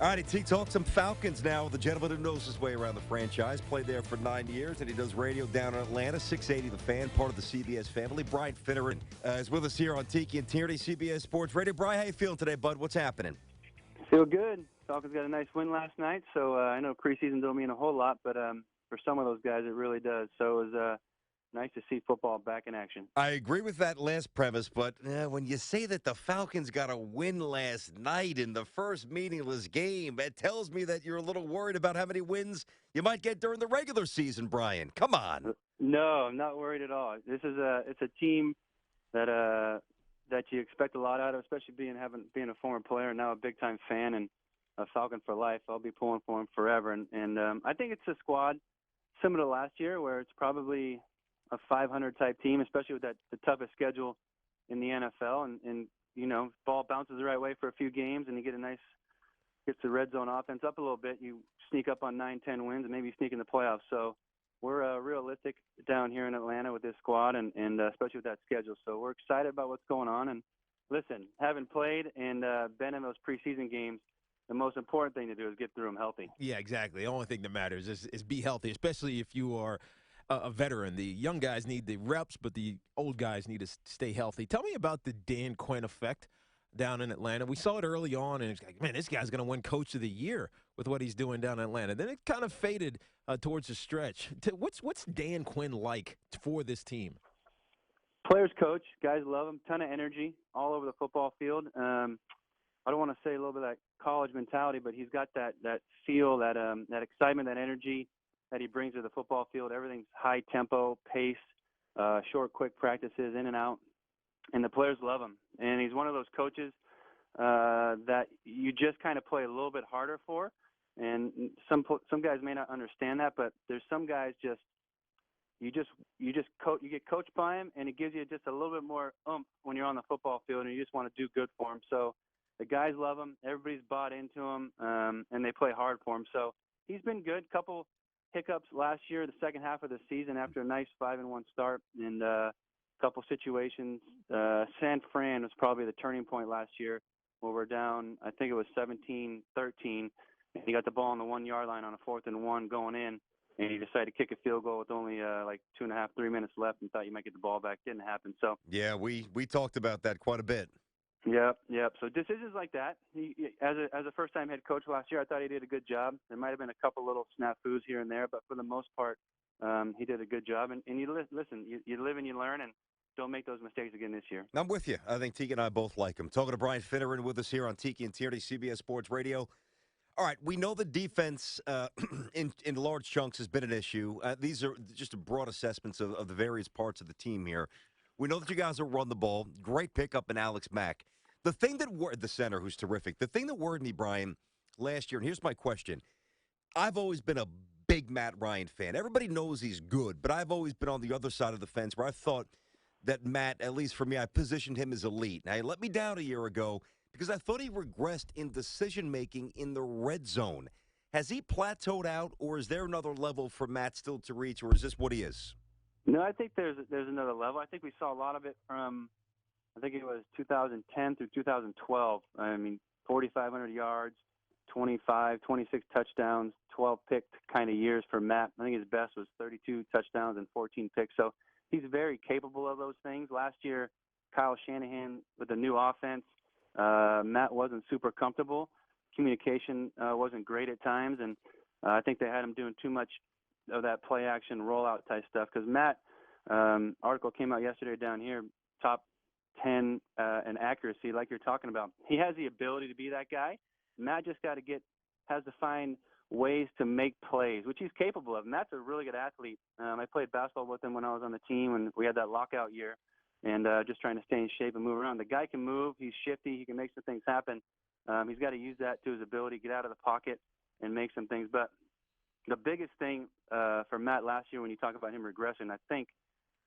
All righty, T, talk some Falcons now. The gentleman who knows his way around the franchise, played there for 9 years, and he does radio down in Atlanta. 680 The Fan, part of the CBS family. Brian Finneran is with us here on Tiki and Tierney, CBS Sports Radio. Brian, how you feeling today, bud? What's happening? Feel good. Falcons got a nice win last night, so I know preseason don't mean a whole lot, but for some of those guys it really does. So it was nice to see football back in action. I agree with that last premise, but when you say that the Falcons got a win last night in the first meaningless game, it tells me that you're a little worried about how many wins you might get during the regular season, Brian. Come on. No, I'm not worried at all. It's a team that you expect a lot out of, especially being a former player and now a big time fan and a Falcon for life. I'll be pulling for him forever, and I think it's a squad similar to last year where it's probably a 500 type team, especially with the toughest schedule in the NFL. And you know, ball bounces the right way for a few games, and you gets the red zone offense up a little bit. You sneak up on 9-10 wins, and maybe sneak in the playoffs. So we're realistic down here in Atlanta with this squad, and especially with that schedule. So we're excited about what's going on. And listen, having played and been in those preseason games, the most important thing to do is get through them healthy. Yeah, exactly. The only thing that matters is be healthy, especially if you are a veteran. The young guys need the reps, but the old guys need to stay healthy. Tell me about the Dan Quinn effect down in Atlanta. We saw it early on, and it's like, man, this guy's going to win Coach of the Year with what he's doing down in Atlanta. Then it kind of faded towards the stretch. What's Dan Quinn like for this team? Players coach, guys love him, ton of energy all over the football field. I don't want to say a little bit of that college mentality, but he's got that feel, that excitement, that energy that he brings to the football field. Everything's high tempo, pace, short, quick practices, in and out, and the players love him. And he's one of those coaches that you just kind of play a little bit harder for. And some guys may not understand that, but there's some guys you get coached by him, and it gives you just a little bit more when you're on the football field, and you just want to do good for him. So the guys love him. Everybody's bought into him, and they play hard for him. So he's been good. Couple hiccups last year, the second half of the season after a nice 5-1 start, and a couple situations. San Fran was probably the turning point last year where we're down, I think it was 17-13, and he got the ball on the 1 yard line on a 4th and 1 going in, and he decided to kick a field goal with only like 2.5, 3 minutes left and thought you might get the ball back. Didn't happen. So Yeah, we talked about that quite a bit. Yep. So decisions like that. As a first-time head coach last year, I thought he did a good job. There might have been a couple little snafus here and there, but for the most part, he did a good job. And you listen, you live and you learn, and don't make those mistakes again this year. I'm with you. I think Tiki and I both like him. Talking to Brian Finneran with us here on Tiki and Tierney, CBS Sports Radio. All right, we know the defense in large chunks has been an issue. These are just broad assessments of the various parts of the team here. We know that you guys will run the ball. Great pickup in Alex Mack. The thing that the center, who's terrific, the thing that worried me, Brian, last year, and here's my question. I've always been a big Matt Ryan fan. Everybody knows he's good, but I've always been on the other side of the fence where I thought that Matt, at least for me, I positioned him as elite. Now, he let me down a year ago because I thought he regressed in decision-making in the red zone. Has he plateaued out, or is there another level for Matt still to reach, or is this what he is? No, I think there's another level. I think we saw a lot of it from, I think it was 2010 through 2012. I mean, 4,500 yards, 25, 26 touchdowns, 12 picked kind of years for Matt. I think his best was 32 touchdowns and 14 picks. So he's very capable of those things. Last year, Kyle Shanahan with the new offense, Matt wasn't super comfortable. Communication wasn't great at times, and I think they had him doing too much of that play action rollout type stuff. Because Matt, article came out yesterday down here, top 10 in accuracy, like you're talking about. He has the ability to be that guy. Matt just has to find ways to make plays, which he's capable of. Matt's a really good athlete. I played basketball with him when I was on the team, and we had that lockout year, and just trying to stay in shape and move around. The guy can move. He's shifty. He can make some things happen. He's got to use that to his ability, get out of the pocket and make some things. But the biggest thing for Matt last year, when you talk about him regressing, I think,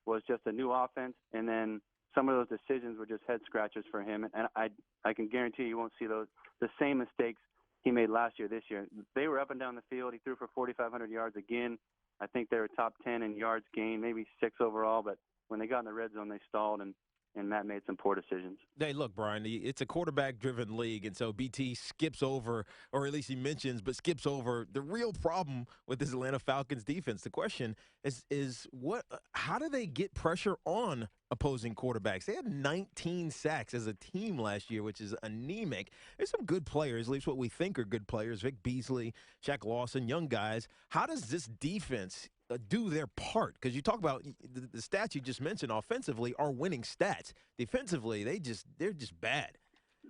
was just a new offense, and then some of those decisions were just head scratchers for him. And I can guarantee you won't see the same mistakes he made last year this year. They were up and down the field. He threw for 4,500 yards again. I think they were top 10 in yards gained, maybe 6 overall. But when they got in the red zone, they stalled. And and Matt made some poor decisions. Hey, look, Brian, it's a quarterback-driven league, and so BT skips over, or at least he mentions, but skips over the real problem with this Atlanta Falcons defense. The question is what? How do they get pressure on opposing quarterbacks? They had 19 sacks as a team last year, which is anemic. There's some good players, at least what we think are good players: Vic Beasley, Shaq Lawson, young guys. How does this defense do their part? Because you talk about the stats you just mentioned offensively are winning stats. Defensively, they're just bad.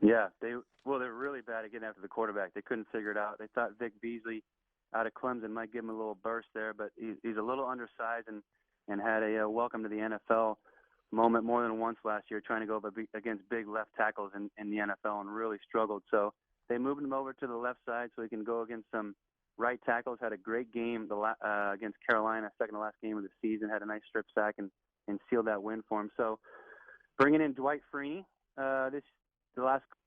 Yeah, they're really bad at getting after the quarterback. They couldn't figure it out. They thought Vic Beasley out of Clemson might give him a little burst there, but he's a little undersized and had a welcome to the NFL moment more than once last year, trying to go up against big left tackles in the NFL, and really struggled. So they moved him over to the left side so he can go against some right tackles. Had a great game against Carolina, second to last game of the season. Had a nice strip sack and sealed that win for him. So bringing in Dwight Freeney the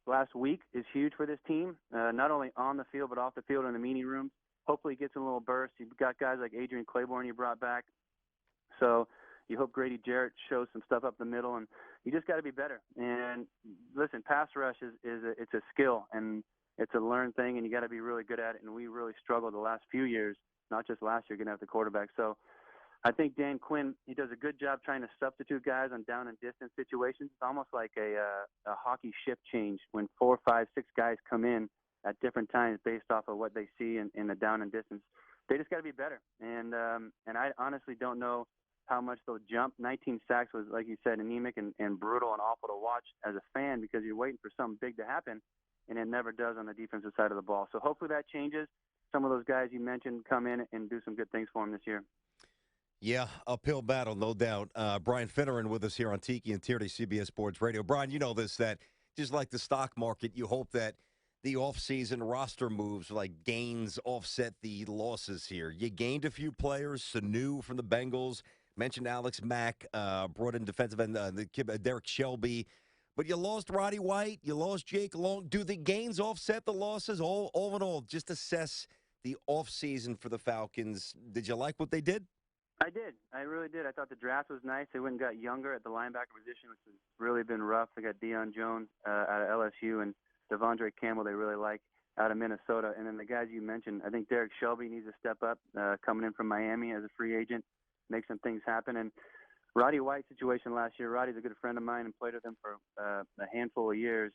last week is huge for this team, not only on the field but off the field in the meeting rooms. Hopefully he gets a little burst. You've got guys like Adrian Claiborne you brought back. So you hope Grady Jarrett shows some stuff up the middle, and you just got to be better. And listen, pass rush it's a skill, and it's a learned thing, and you got to be really good at it. And we really struggled the last few years, not just last year, getting after the quarterback. So I think Dan Quinn, he does a good job trying to substitute guys on down and distance situations. It's almost like a hockey shift change when 4, 5, 6 guys come in at different times based off of what they see in the down and distance. They just got to be better. And I honestly don't know how much they'll jump. 19 sacks was, like you said, anemic and brutal and awful to watch as a fan, because you're waiting for something big to happen, and it never does on the defensive side of the ball. So hopefully that changes. Some of those guys you mentioned come in and do some good things for them this year. Yeah, uphill battle, no doubt. Brian Finneran with us here on Tiki and Tierney, CBS Sports Radio. Brian, you know this, that just like the stock market, you hope that the offseason roster moves like gains offset the losses here. You gained a few players, Sanu from the Bengals, mentioned Alex Mack, brought in defensive end the kid, Derek Shelby. But you lost Roddy White, you lost Jake Long. Do the gains offset the losses? All in all, just assess the offseason for the Falcons. Did you like what they did? I did. I really did. I thought the draft was nice. They went and got younger at the linebacker position, which has really been rough. They got Deion Jones out of LSU and Devondre Campbell they really like out of Minnesota. And then the guys you mentioned, I think Derek Shelby needs to step up coming in from Miami as a free agent, make some things happen. And Roddy White's situation last year, Roddy's a good friend of mine and played with him for a handful of years.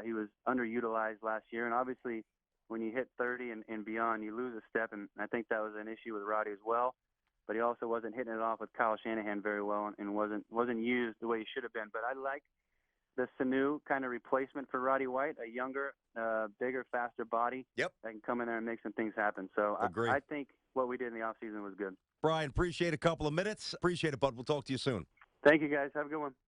He was underutilized last year, and obviously when you hit 30 and beyond, you lose a step, and I think that was an issue with Roddy as well. But he also wasn't hitting it off with Kyle Shanahan very well and wasn't used the way he should have been. But I like the Sanu kind of replacement for Roddy White, a younger, bigger, faster body that can come in there and make some things happen. So I think what we did in the offseason was good. Brian, appreciate a couple of minutes. Appreciate it, bud. We'll talk to you soon. Thank you, guys. Have a good one.